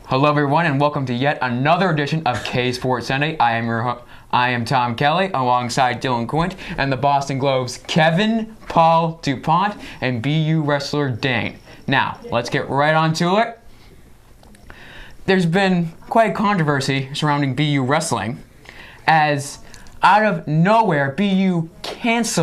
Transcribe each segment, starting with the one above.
Hello everyone and welcome to yet another edition of K Sports Sunday. I am Tom Kelly alongside Dylan Quint and the Boston Globe's Kevin Paul Dupont and BU wrestler Dane. Now, let's get right on to it. There's been quite a controversy surrounding BU wrestling as out of nowhere BU just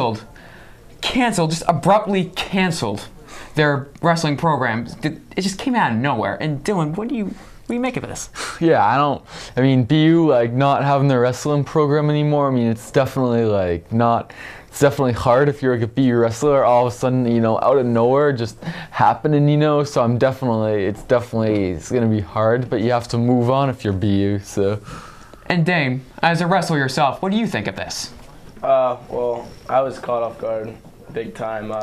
abruptly canceled their wrestling program. It just came out of nowhere. And Dylan, what do you make of this? Yeah, BU not having their wrestling program anymore. It's definitely it's definitely hard if you're a BU wrestler. All of a sudden, out of nowhere, just happening. So it's gonna be hard, but you have to move on if you're BU. So. And Dane, as a wrestler yourself, what do you think of this? Well, I was caught off guard, big time.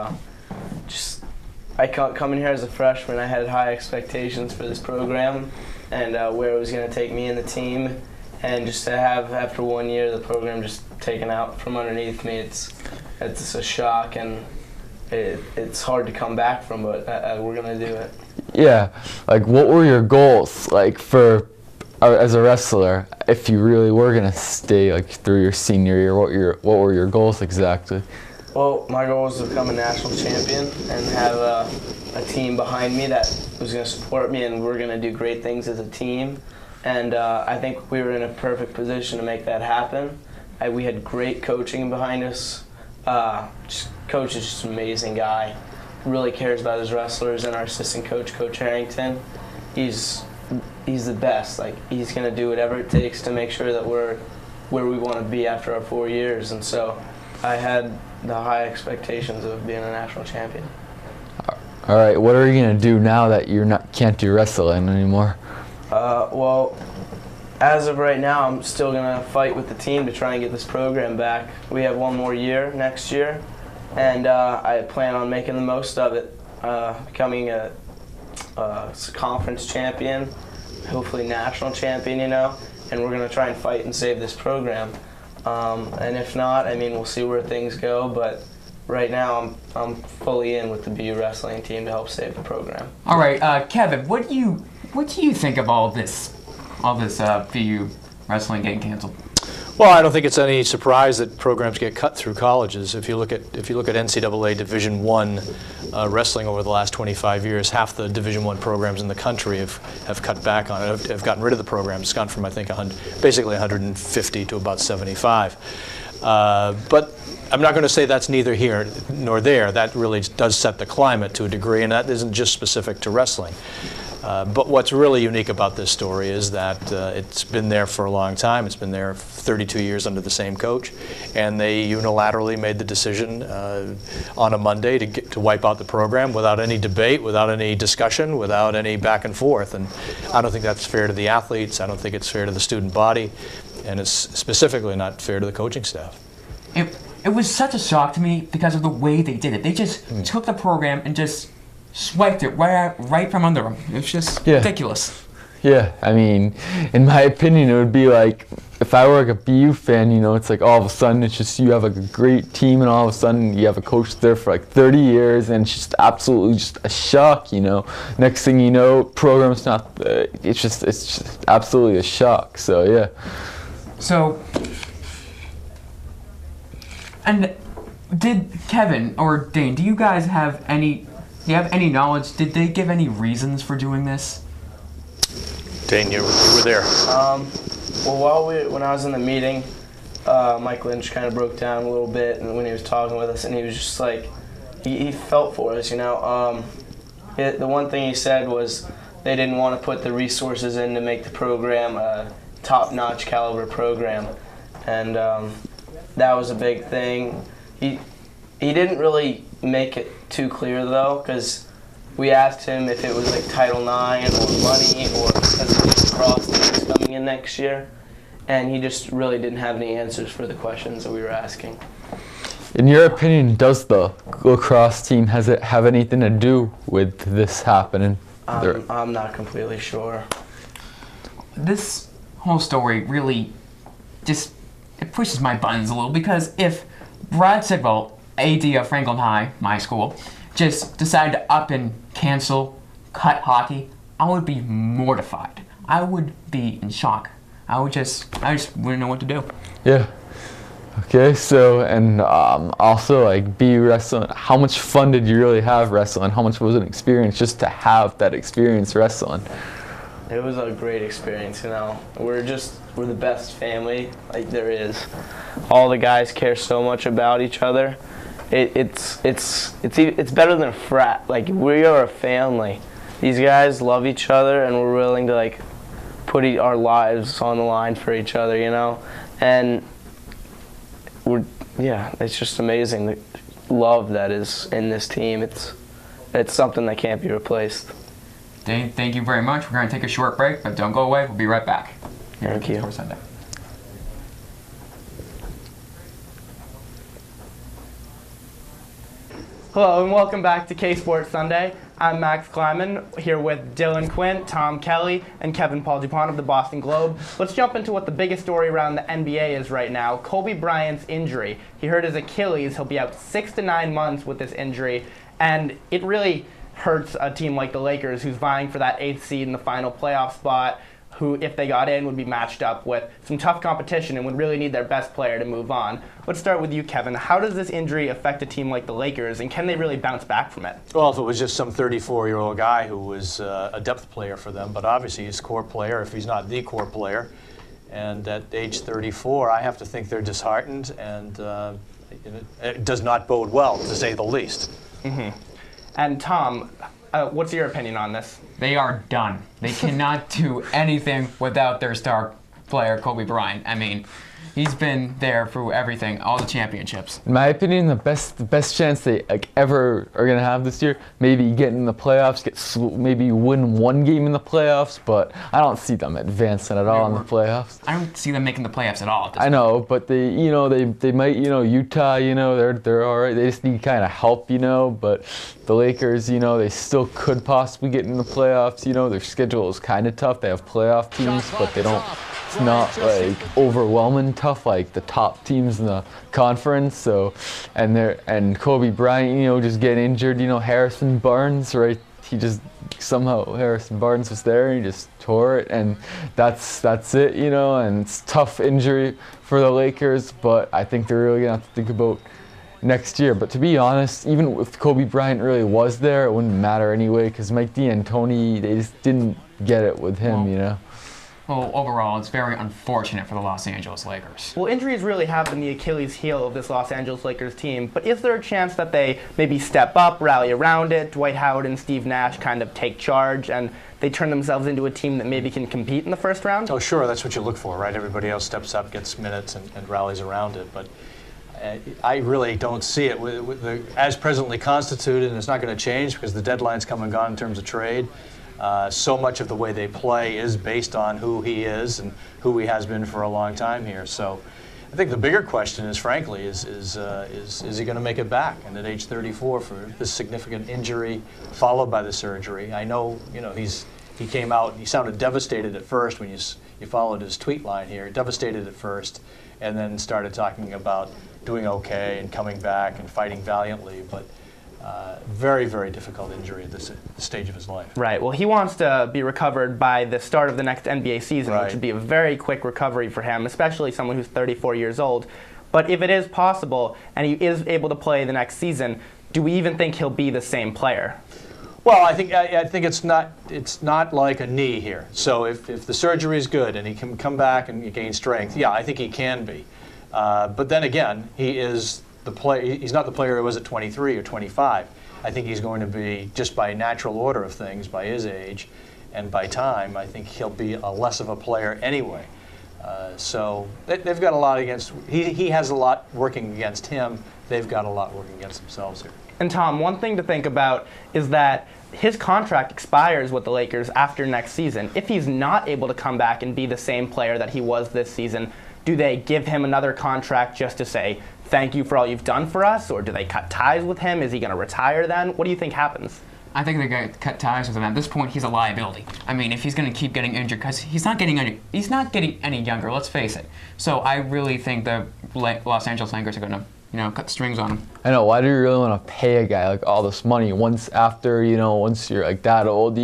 I come in here as a freshman. I had high expectations for this program and where it was going to take me and the team. And just to have, after 1 year, the program just taken out from underneath me, it's a shock, and it's hard to come back from, but we're going to do it. Yeah, what were your goals, as a wrestler, if you really were going to stay, through your senior year? What were your goals exactly? Well, my goal was to become a national champion and have a team behind me that was going to support me, and we're going to do great things as a team. And I think we were in a perfect position to make that happen. We had great coaching behind us. Coach is just an amazing guy. Really cares about his wrestlers, and our assistant coach, Coach Harrington, he's the best. He's going to do whatever it takes to make sure that we're where we want to be after our 4 years. And so I had the high expectations of being a national champion. All right, what are you gonna do now that can't do wrestling anymore? Well, as of right now, I'm still gonna fight with the team to try and get this program back. We have 1 more year next year, and I plan on making the most of it, becoming a conference champion, hopefully national champion, and we're gonna try and fight and save this program. And if not, we'll see where things go, but right now I'm fully in with the BU wrestling team to help save the program. All right, Kevin, what do you think of all this BU wrestling getting canceled? Well, I don't think it's any surprise that programs get cut through colleges. If you look at NCAA Division I wrestling over the last 25 years, half the Division I programs in the country have cut back on it, have gotten rid of the program. It's gone from, I think, basically 150 to about 75. But I'm not going to say that's neither here nor there. That really does set the climate to a degree, and that isn't just specific to wrestling. But what's really unique about this story is that it's been there for a long time. It's been there 32 years under the same coach, and they unilaterally made the decision on a Monday to wipe out the program without any debate, without any discussion, without any back and forth. And I don't think that's fair to the athletes. I don't think it's fair to the student body, and it's specifically not fair to the coaching staff. It was such a shock to me because of the way they did it. They just took the program and just swiped it right from under them. It's just ridiculous. Yeah, in my opinion, it would be if I were a BU fan, it's all of a sudden it's just you have a great team, and all of a sudden you have a coach there for 30 years, and it's just absolutely just a shock. Next thing you know, program's not. It's just absolutely a shock. So yeah. So. And did Kevin or Dane, do you guys have any knowledge? Did they give any reasons for doing this? Dane, you were there. Well, when I was in the meeting, Mike Lynch kind of broke down a little bit, and when he was talking with us, and he was just he felt for us, The one thing he said was they didn't want to put the resources in to make the program a top-notch caliber program, and that was a big thing. He didn't really make it too clear, though, because we asked him if it was Title IX or money or because of the lacrosse teams coming in next year, and he just really didn't have any answers for the questions that we were asking. In your opinion, does the lacrosse team have anything to do with this happening? I'm not completely sure. This whole story really just it pushes my buttons a little, because if Brad Sigvall, AD of Franklin High, my school, just decided to up and cancel, cut hockey, I would be mortified. I would be in shock. I just wouldn't know what to do. Yeah. Okay, so, and also, like, BU wrestling, how much fun did you really have wrestling? How much was it an experience just to have that experience wrestling? It was a great experience, you know. We're the best family like there is. All the guys care so much about each other. It's better than a frat. Like, we are a family. These guys love each other, and we're willing to, like, put our lives on the line for each other, you know. And it's just amazing, the love that is in this team. It's something that can't be replaced. Thank you very much. We're going to take a short break, but don't go away. We'll be right back. Thank you. Sunday. Hello and welcome back to K Sports Sunday. I'm Max Kleiman here with Dylan Quint, Tom Kelly, and Kevin Paul Dupont of the Boston Globe. Let's jump into what the biggest story around the NBA is right now, Kobe Bryant's injury. He hurt his Achilles. He'll be out 6 to 9 months with this injury, and it really hurts a team like the Lakers, who's vying for that 8th seed in the final playoff spot, who, if they got in, would be matched up with some tough competition and would really need their best player to move on. Let's start with you, Kevin. How does this injury affect a team like the Lakers, and can they really bounce back from it? Well, if it was just some 34-year-old guy who was a depth player for them, but obviously he's a core player if he's not the core player. And at age 34, I have to think they're disheartened, and it does not bode well, to say the least. Mm-hmm. And Tom, what's your opinion on this? They are done. They cannot do anything without their star player, Kobe Bryant. I mean, he's been there through everything, all the championships. In my opinion, the best chance they ever are gonna have this year, maybe get in the playoffs, maybe win one game in the playoffs, but I don't see them advancing at all in the playoffs. I don't see them making the playoffs at all. At this I know, but they might, Utah, they're all right. They just need kind of help, but the Lakers, they still could possibly get in the playoffs. Their schedule is kind of tough. They have playoff teams, but they don't. It's not like overwhelming tough like the top teams in the conference. So, and Kobe Bryant, just getting injured. Harrison Barnes, right? Harrison Barnes was there and he just tore it, and that's it. And it's a tough injury for the Lakers, but I think they're really gonna have to think about next year. But to be honest, even if Kobe Bryant really was there, it wouldn't matter anyway, because Mike D'Antoni, they just didn't get it with him, Well, overall, it's very unfortunate for the Los Angeles Lakers. Well, injuries really have been the Achilles heel of this Los Angeles Lakers team, but is there a chance that they maybe step up, rally around it, Dwight Howard and Steve Nash kind of take charge, and they turn themselves into a team that maybe can compete in the first round? Oh, sure, that's what you look for, right? Everybody else steps up, gets minutes, and rallies around it, but I really don't see it. As presently constituted, and it's not going to change because the deadline's come and gone in terms of trade. So much of the way they play is based on who he is and who he has been for a long time here. So I think the bigger question is, frankly, is he going to make it back? And at age 34 for this significant injury followed by the surgery. I know, he came out, he sounded devastated at first when you followed his tweet line here, devastated at first, and then started talking about doing okay and coming back and fighting valiantly. But very, very difficult injury at this stage of his life. Right. Well, he wants to be recovered by the start of the next NBA season, Right. which would be a very quick recovery for him, especially someone who's 34 years old. But if it is possible and he is able to play the next season, do we even think he'll be the same player? Well, I think it's not like a knee here. So if the surgery is good and he can come back and gain strength, yeah, I think he can be. But then again, he's not the player he was at 23 or 25. I think he's going to be, just by natural order of things, by his age and by time, I think he'll be less of a player anyway. So they've got a lot against, he has a lot working against him. They've got a lot working against themselves here. And Tom, one thing to think about is that his contract expires with the Lakers after next season. If he's not able to come back and be the same player that he was this season, do they give him another contract just to say, thank you for all you've done for us, or do they cut ties with him? Is he going to retire then? What do you think happens? I think they're going to cut ties with him. At this point, he's a liability. I mean, if he's going to keep getting injured, because he's not getting any younger, let's face it. So I really think the Los Angeles Lakers are going to, cut the strings on him. I know. Why do you really want to pay a guy like all this money once you're like that old?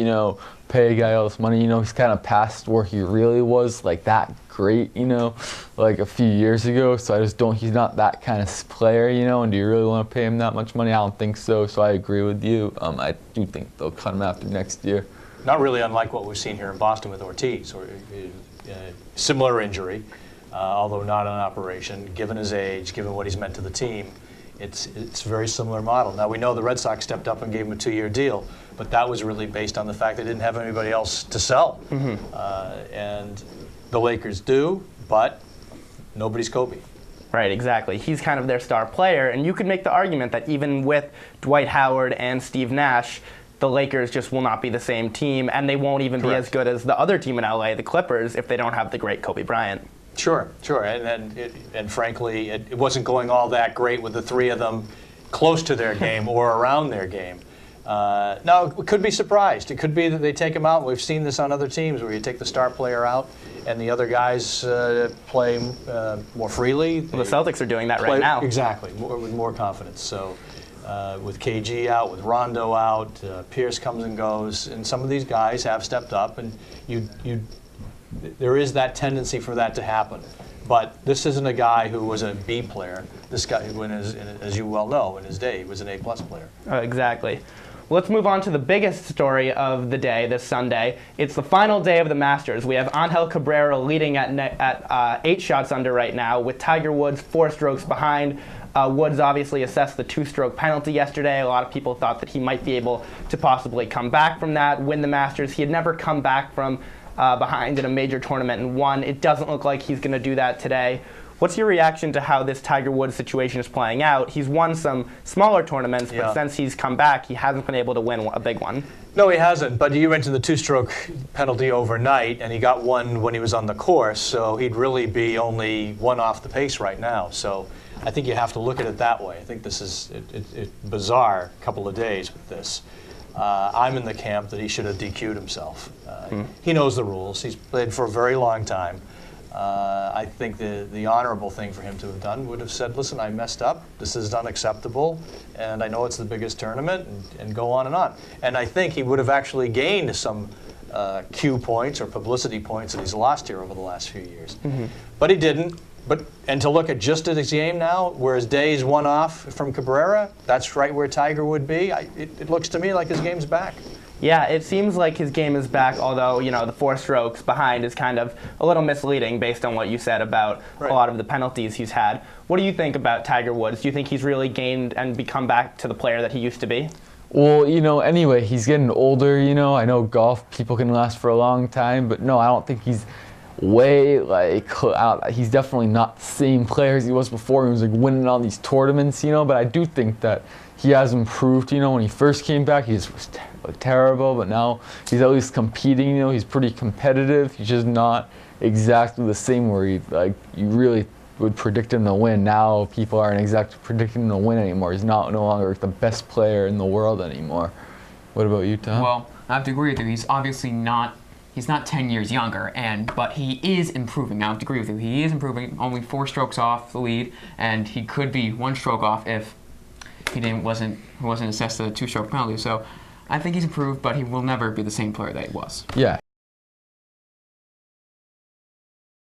pay a guy all this money. You know, he's kind of past where he really was like that great, you know, like a few years ago. So I just don't, he's not that kind of player, you know, and do you really want to pay him that much money? I don't think so. So I agree with you. I do think they'll cut him after next year. Not really unlike what we've seen here in Boston with Ortiz, or similar injury, although not an operation. Given his age, given what he's meant to the team, it's a very similar model. Now we know the Red Sox stepped up and gave him a 2-year deal, but that was really based on the fact they didn't have anybody else to sell. And the Lakers do, but nobody's Kobe. Right, exactly. He's kind of their star player, and you could make the argument that even with Dwight Howard and Steve Nash, the Lakers just will not be the same team, and they won't even be as good as the other team in LA, the Clippers, if they don't have the great Kobe Bryant. Sure, and frankly, it wasn't going all that great with the three of them close to their game or around their game. Now, it could be surprised. It could be that they take him out. We've seen this on other teams where you take the star player out and the other guys play more freely. Well, the Celtics are doing that right now. Exactly, with more confidence. So with KG out, with Rondo out, Pierce comes and goes, and some of these guys have stepped up, and there is that tendency for that to happen. But this isn't a guy who was a B player. This guy, as you well know, in his day, he was an A-plus player. Exactly. Let's move on to the biggest story of the day this Sunday. It's the final day of the Masters. We have Angel Cabrera leading at 8 shots under right now, with Tiger Woods 4 strokes behind. Woods obviously assessed the 2-stroke penalty yesterday. A lot of people thought that he might be able to possibly come back from that, win the Masters. He had never come back from behind in a major tournament and won. It doesn't look like he's going to do that today. What's your reaction to how this Tiger Woods situation is playing out? He's won some smaller tournaments, but since he's come back, he hasn't been able to win a big one. No, he hasn't, but you mentioned the 2-stroke penalty overnight, and he got one when he was on the course, so he'd really be only 1 off the pace right now. So I think you have to look at it that way. I think this is a bizarre couple of days with this. I'm in the camp that he should have DQ'd himself. He knows the rules. He's played for a very long time. I think the honorable thing for him to have done would have said, listen, I messed up. This is unacceptable, and I know it's the biggest tournament, and go on and on. And I think he would have actually gained some Q points or publicity points that he's lost here over the last few years. But he didn't. And to look at just at his game now, where his day's 1 off from Cabrera, that's right where Tiger would be. It looks to me like his game's back. Yeah, it seems like his game is back, although, you know, the 4 strokes behind is kind of a little misleading based on what you said about a lot of the penalties he's had. What do you think about Tiger Woods? Do you think he's really gained and become back to the player that he used to be? Well, you know, anyway, he's getting older, you know. I know golf, people can last for a long time, but no, I don't think he's way, like, he's definitely not the same player as he was before. He was, like, winning all these tournaments, you know, but I do think that he has improved. You know, when he first came back, he just was terrible, but now he's at least competing, you know. He's pretty competitive. He's just not exactly the same where you really would predict him to win. Now people aren't exactly predicting him to win anymore. He's no longer the best player in the world anymore. What about you, Tom? Well, I have to agree with you. He's obviously not. He's not 10 years younger, but he is improving. Now, I have to agree with you. He is improving, only 4 strokes off the lead, and he could be 1 stroke off if he wasn't assessed a 2-stroke penalty. So I think he's improved, but he will never be the same player that he was. Yeah.